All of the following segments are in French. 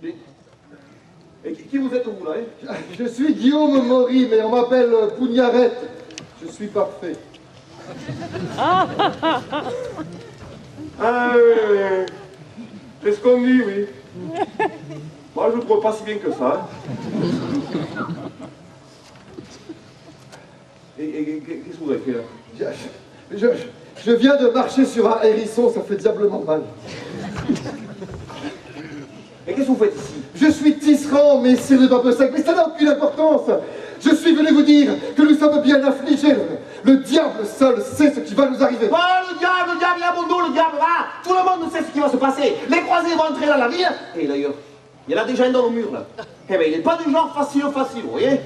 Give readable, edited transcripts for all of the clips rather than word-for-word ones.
Et qui vous êtes vous là, hein? Je suis Guillaume Maury, mais on m'appelle Pougnarette. Je suis parfait. Ah oui. C'est ce qu'on dit, oui. Moi, je ne trouve pas si bien que ça. Hein. Et qu'est-ce que vous avez fait là? Je viens de marcher sur un hérisson, ça fait diablement mal. Et qu'est-ce que vous faites ici? Je suis tisserand, messire de Papessac, mais ça n'a aucune importance. Je suis venu vous dire que nous sommes bien affligés. Le diable seul sait ce qui va nous arriver. Oh, le diable, il a bon dos, le diable, va. Tout le monde sait ce qui va se passer. Les croisés vont entrer dans la ville. Et d'ailleurs, il y en a déjà un dans le mur, là. Eh bien, il n'est pas du genre facile, vous voyez.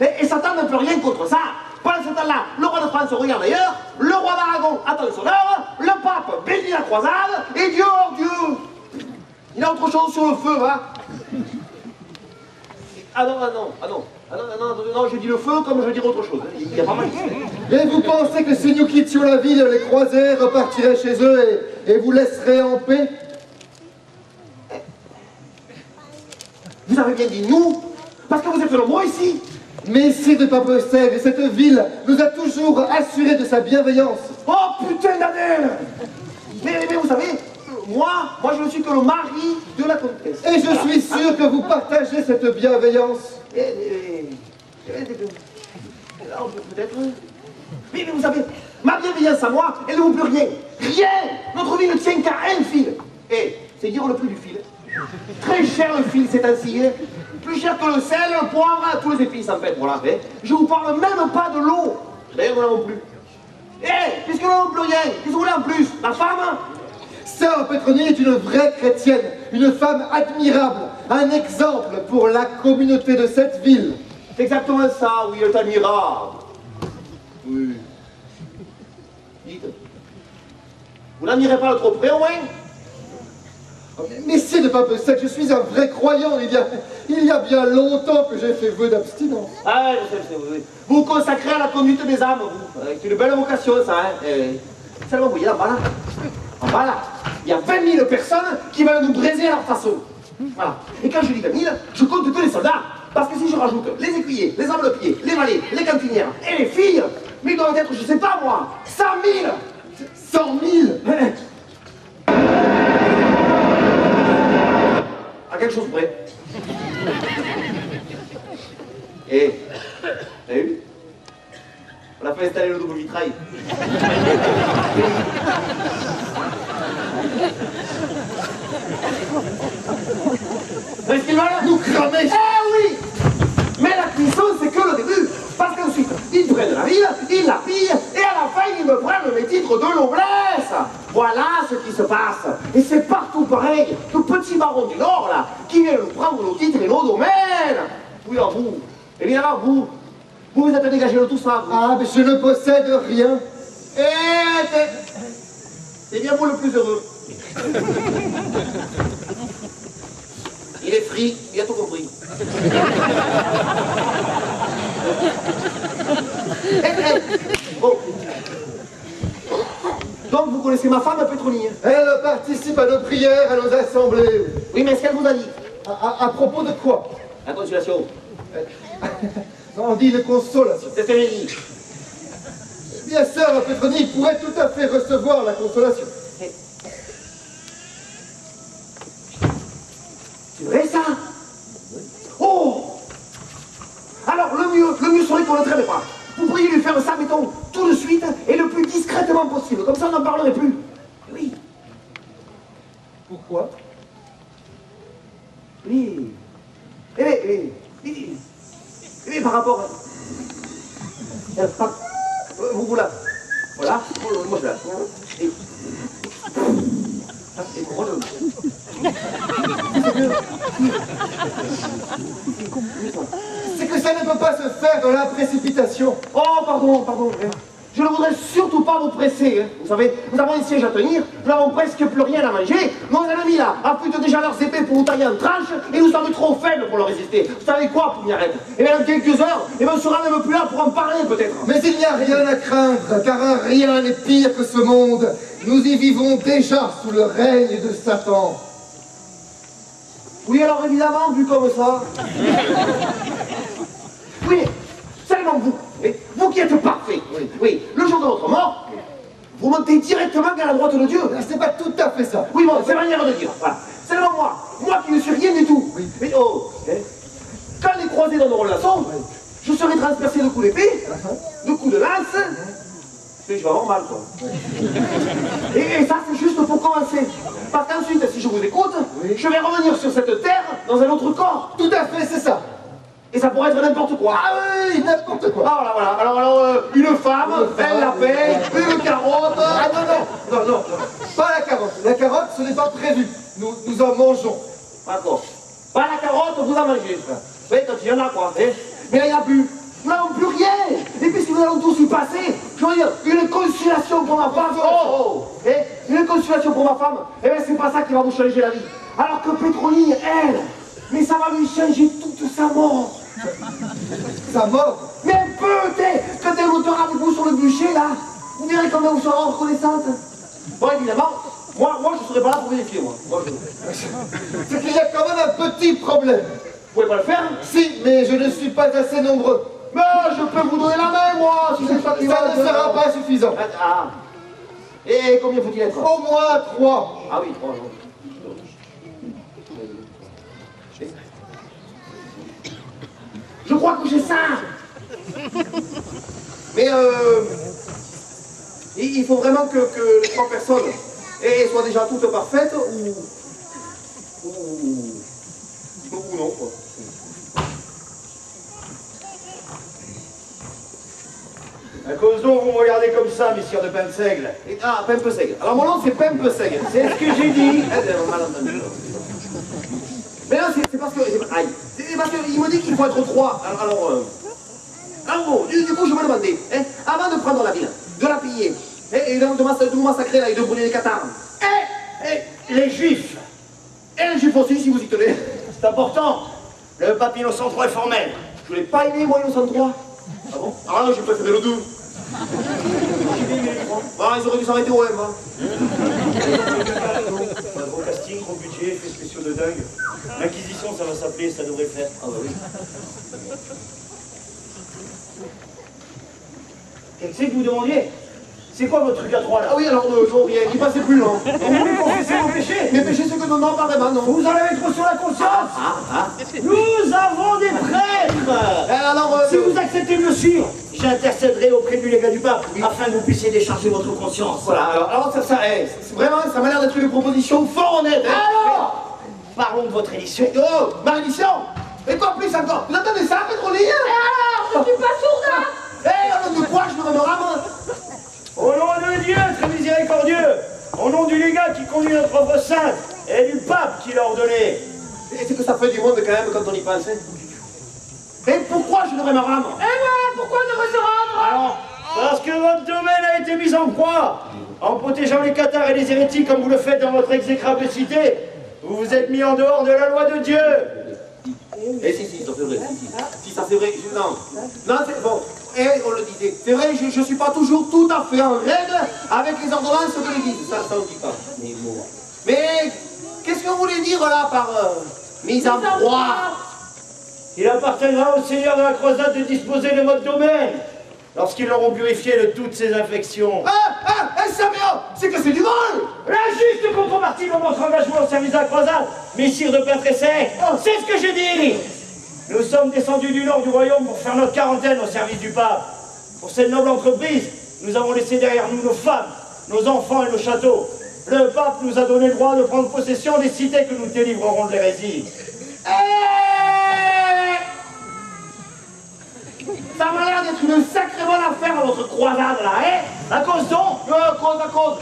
Et Satan ne peut rien contre ça. Pendant ce temps-là, le roi de France regarde ailleurs, le roi d'Aragon attend son heure, le pape bénit la croisade, et Dieu, oh Dieu, il a autre chose sur le feu, hein. Ah non, je dis le feu comme je veux dire autre chose. Il y a pas mal de... Et vous pensez que si nous quittions la ville, les croisés repartiraient chez eux et vous laisseraient en paix? Vous avez bien dit nous, parce que vous êtes nombreux ici. Messire de Papessac, cette ville nous a toujours assuré de sa bienveillance. Oh putain d'Adèle! Mais vous savez, moi je ne suis que le mari de la comtesse. Et je suis sûr que vous partagez cette bienveillance. Alors peut-être... Mais vous savez, ma bienveillance à moi, elle ne vaut plus rien. Rien! Notre vie ne tient qu'à un fil. Et c'est dire le prix du fil. Très cher le fil, c'est ainsi. Plus cher que le sel, le poivre, tous les épices en fait. Voilà. Je vous parle même pas de l'eau. D'ailleurs, nous n'avons plus. Puisque nous n'avons plus rien, qu'est-ce que vous voulez en plus? La femme? Sœur Pétronie est une vraie chrétienne, une femme admirable, un exemple pour la communauté de cette ville. C'est exactement ça, oui, elle est admirable. Oui. Dites. Vous n'admirez pas le trop près au moins? Messire de Papessac, je suis un vrai croyant. Il y a bien longtemps que j'ai fait vœu d'abstinence. Ah, je sais, oui. Vous vous consacrez à la conduite des âmes, vous. C'est une belle vocation, ça, hein. Seulement, vous voyez, en bas là, il y a 20 000 personnes qui veulent nous braiser à leur façon. Voilà. Et quand je dis 20 000, je compte que les soldats. Parce que si je rajoute les écuyers, les hommes de pied, les valets, les cantinières et les filles, mais ils doivent être, je sais pas moi, 100 000. 100 000 À quelque chose près. Et, vous avez vu? On a fait installer le double vitrail. Est-ce qu'ils veulent nous cramer? Eh oui! Mais la cuisson, c'est que le début. Parce qu'ensuite, ils prennent la ville, ils la pillent, et à la fin, ils me prennent mes titres de noblesse. Voilà ce qui se passe. Et c'est partout pareil. Le petit baron du Nord, là, qui vient nous prendre nos titres et nos domaines. Oui, alors vous, évidemment, vous êtes dégagé de tout ça, vous. Ah, mais je ne possède rien. C'est bien vous le plus heureux. Il est free, il a tout compris. Bon. Donc vous connaissez ma femme, Pétronie? Elle participe à nos prières, à nos assemblées. Oui, mais est-ce qu'elle vous a dit? À propos de quoi? La consolation. On dit une consolation. C'est ce que j'ai dit. Bien, sœur Pétronie pourrait tout à fait recevoir la consolation. C'est vrai ça? Oh! Alors le mieux serait qu'on ne traîne pas. Vous pourriez lui faire ça, mettons, tout de suite et le plus discrètement possible. Comme ça, on n'en parlerait plus. Oui. Pourquoi? Oui. Par rapport à... Vous là. Voilà. Moi je là. Et moi C'est que ça ne peut pas se faire dans la précipitation. Oh, pardon. Je ne voudrais surtout pas vous presser. Hein. Vous savez, nous avons un siège à tenir, nous n'avons presque plus rien à manger. Nos ennemis là affûtent déjà leurs épées pour nous tailler en tranches et nous sommes trop faibles pour leur résister. Vous savez quoi, Pougnarette? Et bien dans quelques heures, on ne sera même plus là pour en parler peut-être. Mais il n'y a rien à craindre, car un rien n'est pire que ce monde. Nous y vivons déjà sous le règne de Satan. Oui, alors évidemment, vu comme ça. Oui, seulement vous qui êtes parfait. Oui, le jour de votre mort, vous montez directement vers la droite de Dieu. C'est pas tout à fait ça. Oui, bon, c'est manière de dire. Voilà. Seulement moi qui ne suis rien du tout. Oui. Mais oh, quand les croisés donneront la leçon, je serai transpercé de coups d'épée, de coups de lance, et je vais avoir mal, quoi. Et ça, c'est juste pour commencer. Parce qu'ensuite, si je vous écoute, je vais revenir sur cette terre dans un autre corps. Tout à fait, c'est ça. Et ça pourrait être n'importe quoi. Ah oui, n'importe quoi. Ah voilà. Alors, une femme, elle la paye, une carotte. Ah non, pas la carotte. La carotte, ce n'est pas prévu. Nous en mangeons. D'accord. Pas la carotte, vous en mangez. Vous voyez, quand il y en a, quoi. Mais il n'y en a plus. Nous n'avons plus rien. Et puis si nous allons tous y passer, je veux dire, une consolation pour ma femme. Une consolation pour ma femme. Eh bien, c'est pas ça qui va vous changer la vie. Alors que Pétronille, elle, mais ça va lui changer toute sa mort. Sa mort. Mais peut-être, quand elle montera avec vous sur le bûcher, là, vous verrez combien vous serez reconnaissante. Bon, évidemment, moi, je ne serai pas là pour vérifier, moi. C'est qu'il y a quand même un petit problème. Vous pouvez pas le faire? Si, mais je ne suis pas assez nombreux. Mais je peux vous donner la main, moi, si c'est ça qui va. Ça ne sera pas suffisant. Ah. Et combien faut-il être? Au moins 3. Ah oui, 3. Je crois que j'ai ça. Mais il faut vraiment que les 3 personnes soient déjà toutes parfaites ou non, quoi. À cause dont vous me regardez comme ça, messieurs de Pimpseigle. Ah, Pimpseigle. Alors mon nom c'est Pimpseigle. C'est ce que j'ai dit. Malentendu. Mais là c'est parce que... Aïe. C'est parce qu'il me dit qu'il faut être 3. En gros, du coup je me demandais, avant de prendre la ville, de la piller, et de vous massacrer là et de brûler les cathares, Les Juifs. et les juifs aussi si vous y tenez. C'est important. Le pape Innocent III est formel. Je l'ai pas aimé moi Innocent 3. Ah bon? Ah non, j'ai préféré le 2. Bah, ils auraient dû s'arrêter au M. Hein. Gros casting, gros budget, effets spéciaux de dingue. L'Inquisition, ça va s'appeler, ça devrait le faire. Ah bah oui. Qu'est-ce que vous demandiez? C'est quoi votre truc à 3 là? Ah oui, alors non, rien, il passait plus lent. Vous voulez confesser vos péchés? Mes péchés, c'est que non, pas vraiment, non. Vous en avez trop sur la conscience? Nous avons des prêtres. Alors, Si vous acceptez de me suivre, j'intercéderai auprès du légat du pape afin que vous puissiez décharger votre conscience. voilà, alors vraiment, ça m'a l'air d'être une proposition fort honnête. Hein. Alors, parlons de votre édition. Oh, ma édition. Et quoi plus encore? Vous entendez ça, Pétronille? Et alors, je suis pas sourde, Au nom de quoi je me rame? Au nom de Dieu, très miséricordieux, au nom du légat qui conduit notre œuvre sainte et du pape qui l'a ordonné. Et c'est que ça fait du monde quand même quand on y pense. Hein. Et pourquoi je devrais me rendre? Et moi, pourquoi ne pas se rendre? Alors, parce que votre domaine a été mis en croix, en protégeant les cathares et les hérétiques comme vous le faites dans votre exécrable cité, vous vous êtes mis en dehors de la loi de Dieu. Eh si, ça c'est vrai. Si, ça c'est vrai. Non, c'est bon. Et on le disait. C'est vrai, je suis pas toujours tout à fait en règle avec les ordonnances de l'Église. Ça on ne dit pas. Mais qu'est-ce que vous voulez dire là par mise en croix? Il appartiendra au Seigneur de la croisade de disposer de votre domaine, lorsqu'ils l'auront purifié de toutes ces infections. Samuel, c'est que c'est du vol! La juste contrepartie de votre engagement au service de la croisade, messire de Pain-Tressec, c'est ce que j'ai dit. Nous sommes descendus du nord du royaume pour faire notre quarantaine au service du pape. Pour cette noble entreprise, nous avons laissé derrière nous nos femmes, nos enfants et nos châteaux. Le pape nous a donné le droit de prendre possession des cités que nous délivrerons de l'hérésie. Ça m'a l'air d'être une sacrée bonne affaire à votre croisade là, hein? À cause donc, À cause.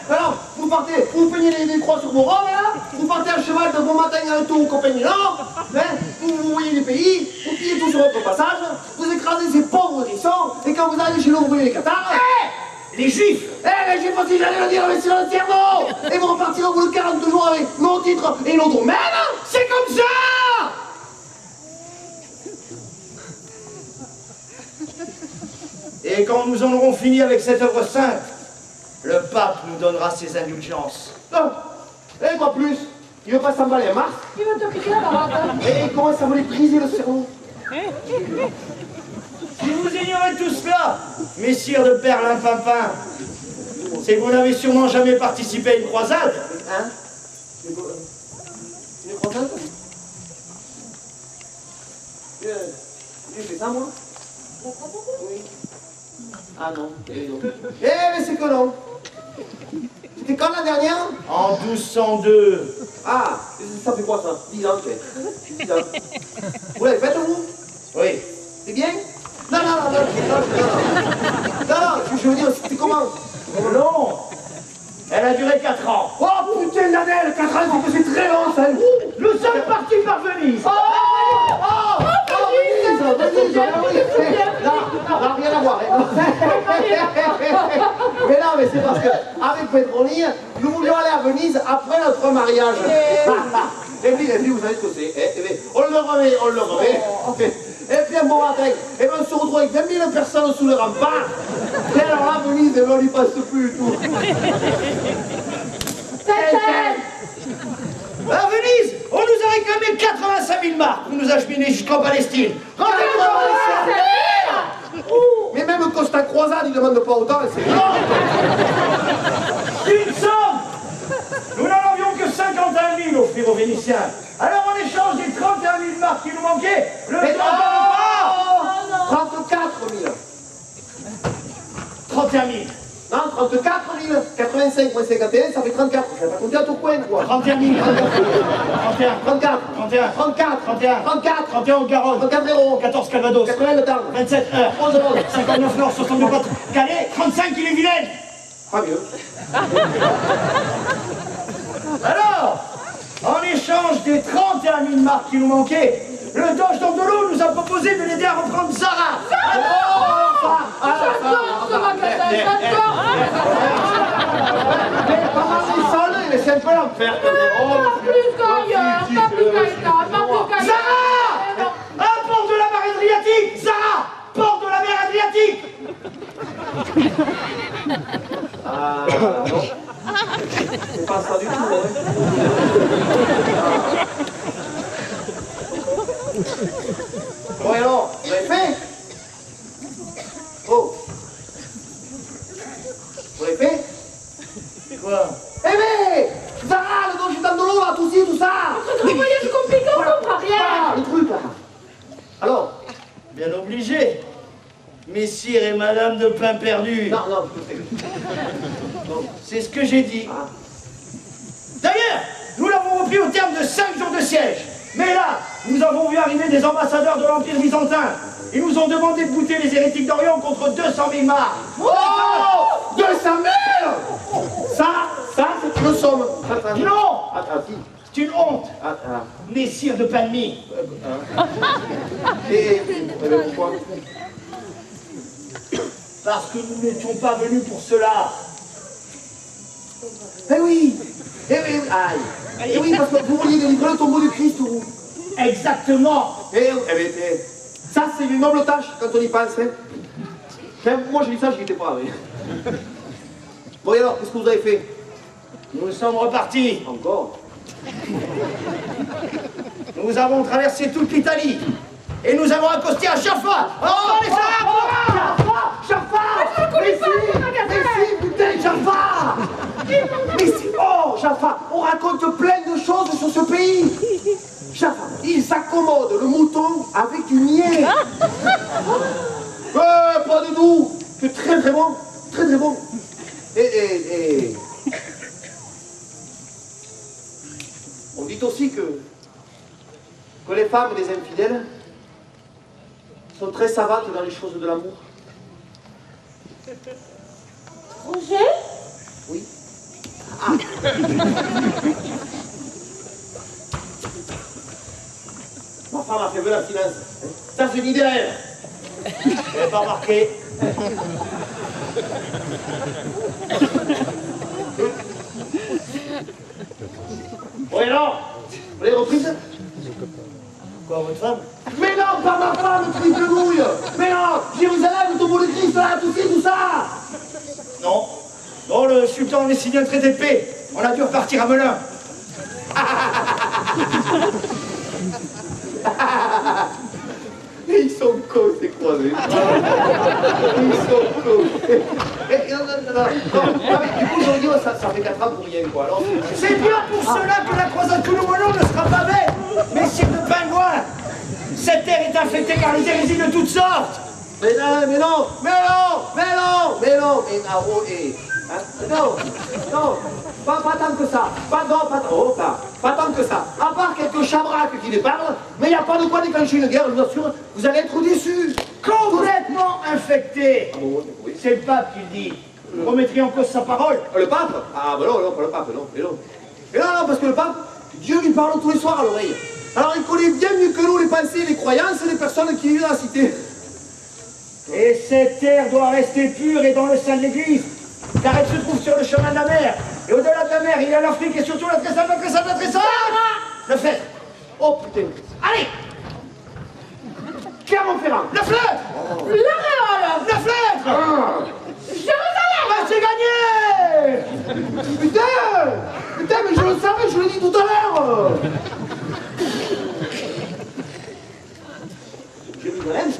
Alors, vous partez, vous peignez les croix sur vos robes là, vous partez à cheval de bon matin à un tour aux compagnies nord, vous voyez les pays, vous pillez tout sur votre passage, vous écrasez ces pauvres hérissons, et quand vous arrivez chez nous, vous voyez les cathares. les juifs. Les juifs aussi, j'allais le dire, mais c'est le cerveau. Et vous repartirez au bout de 40 jours avec mon titre et notre domaine. C'est comme ça. Et quand nous en aurons fini avec cette œuvre sainte, le pape nous donnera ses indulgences. Et quoi plus? Il veut pas s'emballer un Mars. Il va te piquer la baratte. Et il commence à me les briser le cerveau. Si vous ignorez tout cela, messire de Perlimpinpin, c'est que vous n'avez sûrement jamais participé à une croisade. Hein? Une croisade? J'ai fait ça, moi? Oui. Ah non. Eh, mais c'est que non. C'était quand la dernière? En 1202. Ah, ça fait quoi ça? 10 ans, ok. 10 ans. Vous l'avez faite, vous? Oui. C'est bien? Non, je veux dire, c'était comment? Oh non. Elle a duré 4 ans. Oh putain, Lionel, 4 ans, c'est très long, ça. Nous sommes partis par Venise. Venise, non, rien à voir. Mais non, mais c'est parce qu'avec Petronille, nous voulions aller à Venise après notre mariage. Et puis, vous savez ce que c'est. On le remet. Et puis un bon matin, et ben on se retrouve avec 20 000 personnes sous le rempart. Et alors là, Venise, on n'y passe plus du tout. À Venise, on nous a réclamé 85 000 marques pour nous acheminer jusqu'en Palestine. Mais même Costa Croisade, il demande pas autant, et c'est énorme. Une somme. Nous n'en avions que 51 000 offrir aux Vénitiens. Alors en échange des 31 000 marques qui nous manquaient, le Mais temps de 34 000. 31 000. Non, 34 000. 85 moins 51, ça fait 34. Je vais pas compter à tout coin, quoi. 31 000. 31. 34. 31. 34. 31. 34. 31 au Garonne. 34 0. 14 Calvados. 80 le temps. 27 heures. 11 euros. 59 Nord, 62 Côte. Calais, 35 il est vilaine. Pas mieux. Alors, en échange des 31 000 marques qui nous manquaient, le Doge d'Andolo nous a proposé de l'aider à reprendre Zara. J'adore ce magasin, j'adore. Mais c'est un peu l'enfer. Pas plus qu'ailleurs, pas plus qu'ailleurs, pas plus qu'ailleurs. Zara! Un port de la mer Adriatique! Zara! Port de la mer Adriatique! Ah, non. C'est pas ça du tout, Bon, et alors, vous l'avez fait? Oh. Vous l'avez fait? Quoi? Eh mais Zara, le Doge d'Andolo, là, tout ci, tout ça. C'est un voyage compliqué, on comprend rien. Ah, le truc, là. Alors? Bien obligé. Messire et Madame de Pain Perdu. Non. C'est ce que j'ai dit. Ah. D'ailleurs, nous l'avons repris au terme de 5 jours de siège. Mais là, nous avons vu arriver des ambassadeurs de l'Empire byzantin. Ils nous ont demandé de bouter les hérétiques d'Orient contre 200 000 marques. Oh 200 000. Ça, c'est une somme. Non, Attends, si. c'est une honte. Attends. Messire de Pain de Mie. Et pourquoi? Parce que nous n'étions pas venus pour cela. Eh oui. Aïe. Eh oui, parce que vous vouliez délivrer le tombeau du Christ, vous. Exactement. Ça, c'est une noble tâche quand on y pense. Hein. Enfin, moi, j'ai dit ça, je n'y étais pas. Mais... Bon, et alors, qu'est-ce que vous avez fait? Nous sommes repartis. Encore? Nous avons traversé toute l'Italie. Et nous avons accosté à Jaffa. Oh, les Arabes! Jaffa! Mais si, putain, Jaffa! Mais si, oh, Jaffa, on raconte plein de choses sur ce pays. Jaffa, ils accommodent le mouton avec du miel. Pas de doux. C'est très très bon. Très très bon. Et... On dit aussi que les femmes des infidèles sont très savantes dans les choses de l'amour. Roger? Oui. Ah. Ma femme a fait venir la finance. Ça, c'est une idée à elle. Vous n'avez pas remarqué? Oui, alors, vous l'avez reprise? Quoi, votre femme? Mais non, pas ma femme, truc de nouille. Mais non, Jérusalem, le tombeau de Christ, là, tout ça. Non. Non, le sultan avait signé un traité de paix. On a dû repartir à Melun. Ils sont cons, ces croisés. Ils sont cons. Non, mais du coup, aujourd'hui, ça fait 4 ans pour rien, quoi. Alors, C'est bien pour cela que la croisade Toulouse-Wallon ne sera pas belle. Messire de pingouins, cette terre est infectée par les hérésies de toutes sortes. mais non, mais non, non, pas tant que ça, pas tant que ça, à part quelques chabraques qui les parlent, mais il n'y a pas de quoi déclencher une guerre, je vous assure, vous allez être déçus. Complètement infecté. Ah bon, oui. C'est le pape qui le dit. Vous remettriez en cause sa parole? Le pape? Ah ben non, pas le pape, non, mais non. Et non, parce que le pape, Dieu lui parle tous les soirs à l'oreille. Alors il connaît bien mieux que nous les pensées et les croyances des personnes qui vivent dans la cité. Et cette terre doit rester pure et dans le sein de l'église, car elle se trouve sur le chemin de la mer. Et au-delà de la mer, il y a l'Afrique et surtout la Tressade. Le fait. Oh putain. Allez, Clermont-Ferrand. la fleur. L'Oréole. La fleur. Jérusalem. Ah, c'est gagné. Putain, mais je le savais, je l'ai dit tout à l'heure. Jérusalem.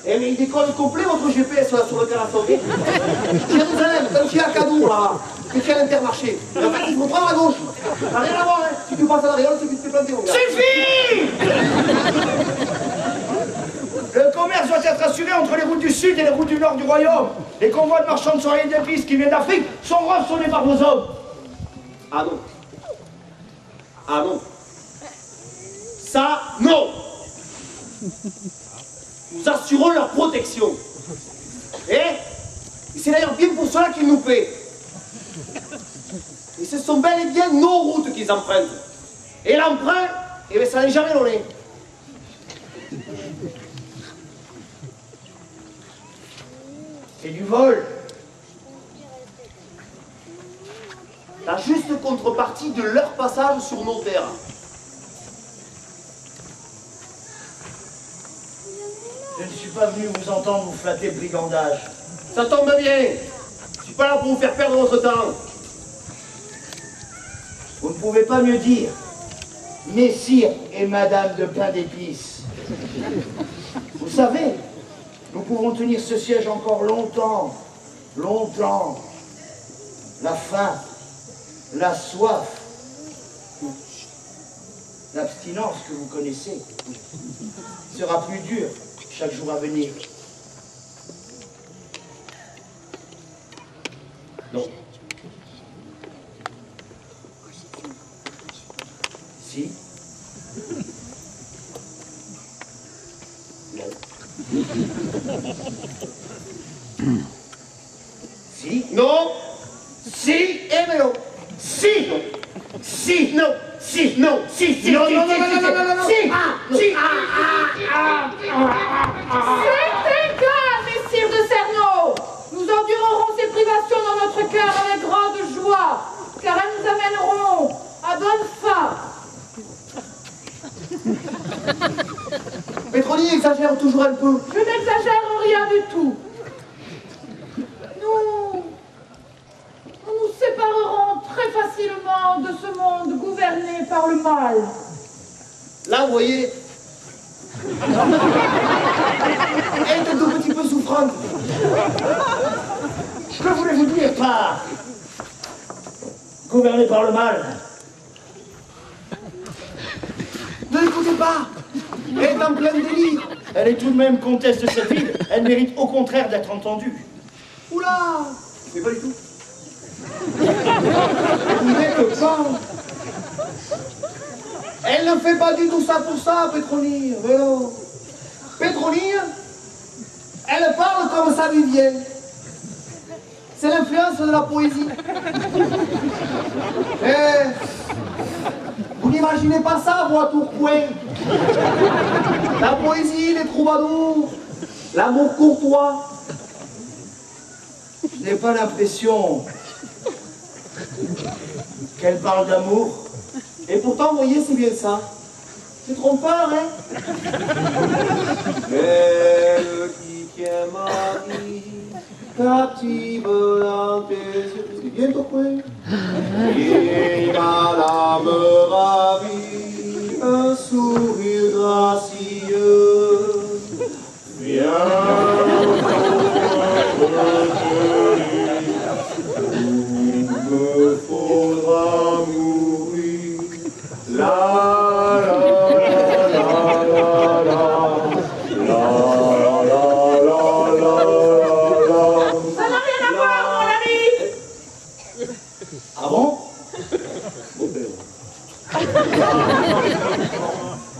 Eh mais il décolle complet votre GPS là sur le carasson. Jérusalem, comme tu es à Cadour là, que tu es à l'Intermarché. Et en fait, il faut prendre à gauche. Ça n'a rien à voir, hein. Si tu passes à la Réole, c'est que tu t'es planté, mon gars. Suffit. Le commerce doit être assuré entre les routes du sud et les routes du nord du royaume. Les convois de marchands de soirées et d'épices qui viennent d'Afrique sont rançonnés par vos hommes. Ah non. Ah non. Ça, non. Nous assurons leur protection. Et c'est d'ailleurs bien pour cela qu'ils nous paient. Et ce sont bel et bien nos routes qu'ils empruntent. Et l'emprunt, eh bien ça n'est jamais donné. C'est du vol. La juste contrepartie de leur passage sur nos terres. Je ne suis pas venu vous entendre vous flatter de brigandage. Ça tombe bien. Je suis pas là pour vous faire perdre votre temps. Vous ne pouvez pas mieux dire. Messire et Madame de Pain d'Épices. Vous savez, nous pouvons tenir ce siège encore longtemps. Longtemps. La faim, la soif, l'abstinence que vous connaissez sera plus dure chaque jour à venir. Non. Si. Non. Si. Non. Si. Eh mais non. Si. Si. Non. Si. Non. Si. Si. Non, si, non, si, non, si, non, si, non, non, non, non. si. Si. C'est égal, messire de Cerneau. Nous endurerons ces privations dans notre cœur avec grande joie, car elles nous amèneront à bonne fin. Pétronier exagère toujours un peu. Je n'exagère rien du tout. Nous nous séparerons très facilement de ce monde gouverné par le mal. Là, vous voyez, elle est un tout petit peu souffrante. Que voulez-vous dire par gouverné par le mal? Ne l'écoutez pas. Elle est en plein délire. Elle est tout de même comtesse de cette ville. Elle mérite au contraire d'être entendue. Oula. Mais pas du tout. Vous n'êtes pas. Elle ne fait pas du tout ça pour ça, Pétronille. Mais non. Pétronille, elle parle comme ça lui vient. C'est l'influence de la poésie. Vous n'imaginez pas ça, vous, à Tourcoing. La poésie, les troubadours, l'amour courtois. Je n'ai pas l'impression qu'elle parle d'amour. Et pourtant, vous voyez, c'est bien ça. C'est trompeur, hein. Elle qui tient Marie, captive dans tes yeux. C'est bien, Tourcoing. Et ma l'âme ravie.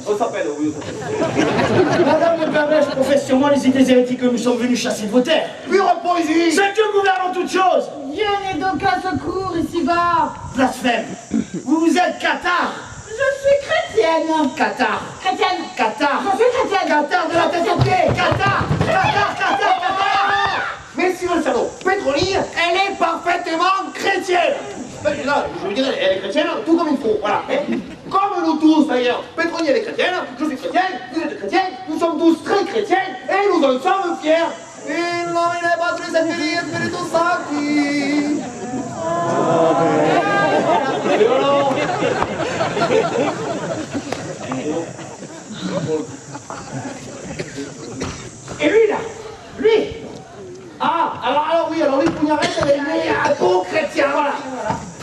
On s'appelle, oui, on s'appelle. Madame le Père Mèche professe sûrement les idées hérétiques que nous sommes venus chasser de vos terres. Pure poésie. C'est Dieu gouverne en toutes choses. Dieu n'est d'aucun secours ici-bas. Blasphème. Vous êtes cathare. Je suis chrétienne. Cathare. Chrétienne. Cathare. Je suis chrétienne. Cathare de la tête aux pieds. Cathare. Cathare, cathare, cathare. Messieurs le cerveau, Pétronie, elle est parfaitement chrétienne. Là, je veux dire, elle est chrétienne, tout comme il faut, voilà. Comme nous tous d'ailleurs, Pétronie elle est chrétienne, je suis chrétienne, vous êtes chrétienne, nous sommes tous très chrétiens et nous en sommes fiers. In nomine Patris et Filii et Spiritus Sancti. Et alors Et lui là, lui. Ah, alors oui, alors lui, Pougnaret, elle est un bon chrétien, voilà.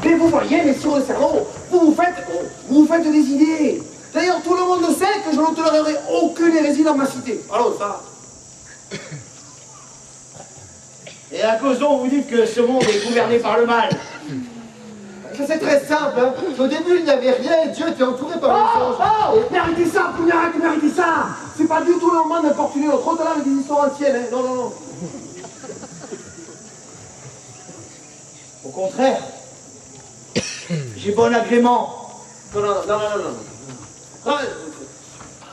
Mais vous voyez, messieurs le cerveau, vous vous faites des idées. D'ailleurs, tout le monde sait que je ne tolérerai aucune hérésie dans ma cité. Alors ça. Et à cause dont vous dites que ce monde est gouverné par le mal. C'est très simple, hein. Au début, il n'y avait rien et Dieu était entouré par les anges. Oh, méritez ça, Pougnaret, méritez ça. C'est pas du tout le moment d'importuner notre hôte là avec des histoires anciennes, hein. Non, non, non. Au contraire, j'ai bon agrément. Non.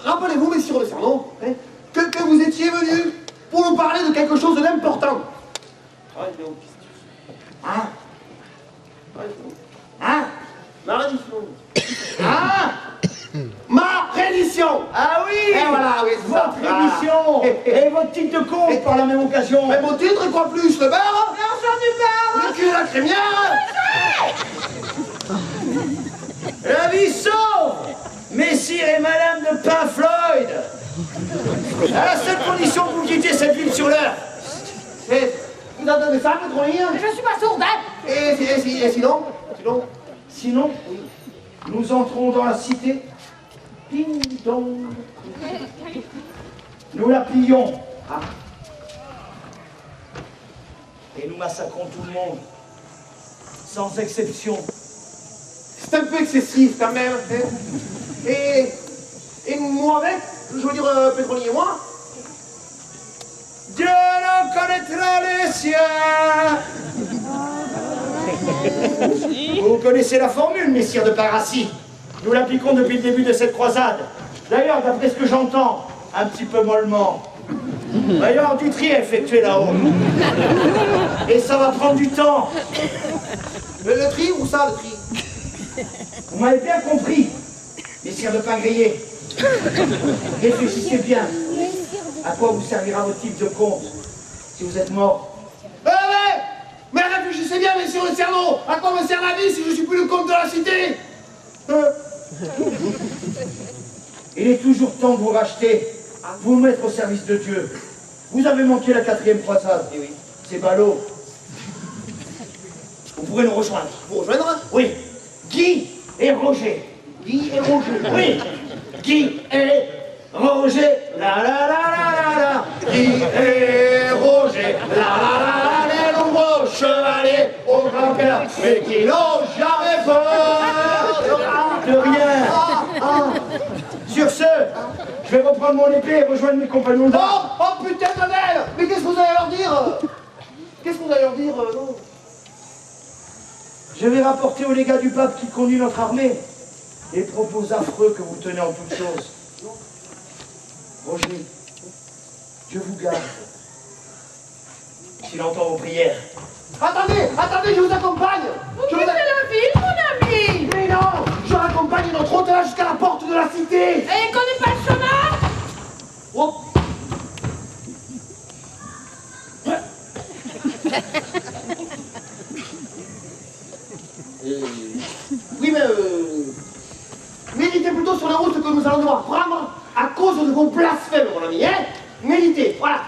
Rappelez-vous, messieurs le cerveau, hein, que vous étiez venus pour nous parler de quelque chose d'important. Hein? Hein? Ma reddition. Ah! Ma reddition! Ah oui! Et voilà, oui, c'est ça. Votre émission! Et votre titre de compte par la même occasion! Mais mon titre, quoi plus? Le beurre? L'argent du beurre. Le cul et la crémière? La vie sauve! Messire et Madame de Pink Floyd! À la seule condition que vous quittiez cette ville sur l'heure! Vous entendez ça, Pétronie? Je suis pas sourde, hein. Et sinon? Sinon, nous entrons dans la cité. Ding dong. Nous la pillons. Ah. Et nous massacrons tout le monde. Sans exception. C'est un peu excessif quand même. Hein. Et moi avec, je veux dire Pétronie et moi, Dieu ne connaîtra les siens. Vous connaissez la formule, messire de Parassi. Nous l'appliquons depuis le début de cette croisade. D'ailleurs, d'après ce que j'entends, un petit peu mollement. D'ailleurs, du tri à effectuer là-haut. Et ça va prendre du temps. le tri, où ça, le tri? Vous m'avez bien compris, messire de pain grillé. Réfléchissez bien. À quoi vous servira votre type de compte si vous êtes mort? Mais réfléchissez bien, messieurs le cerveau. À quoi me sert la vie si je suis plus le comte de la cité? Il est toujours temps de vous racheter, vous mettre au service de Dieu. Vous avez manqué la 4e croisade. Eh oui. C'est ballot. Vous pourrez nous rejoindre. Vous rejoindre? Oui. Guy et Roger. Guy et Roger. Oui. Guy et Roger. La la la la la la. Guy et Roger. La la la la. Les nombreux chevaliers au grand cœur, mais qui n'ont jamais peur De rien. Sur ce, je vais reprendre mon épée et rejoindre mes compagnons d'armes. Oh putain de belle. Mais qu'est-ce que vous allez leur dire? Qu'est-ce que vous allez leur dire, non? Je vais rapporter au légat du pape qui conduit notre armée les propos affreux que vous tenez en toutes choses. Roger, je vous garde. S'il entend vos prières. Attendez, je vous accompagne. Vous quittez la ville, mon ami. Mais non, je raccompagne notre hôte là jusqu'à la porte de la cité. Et il connaît pas le chemin. Oh. Oui, mais méditez plutôt sur la route que nous allons devoir prendre à cause de vos blasphèmes, mon ami, hein? Méditez, voilà.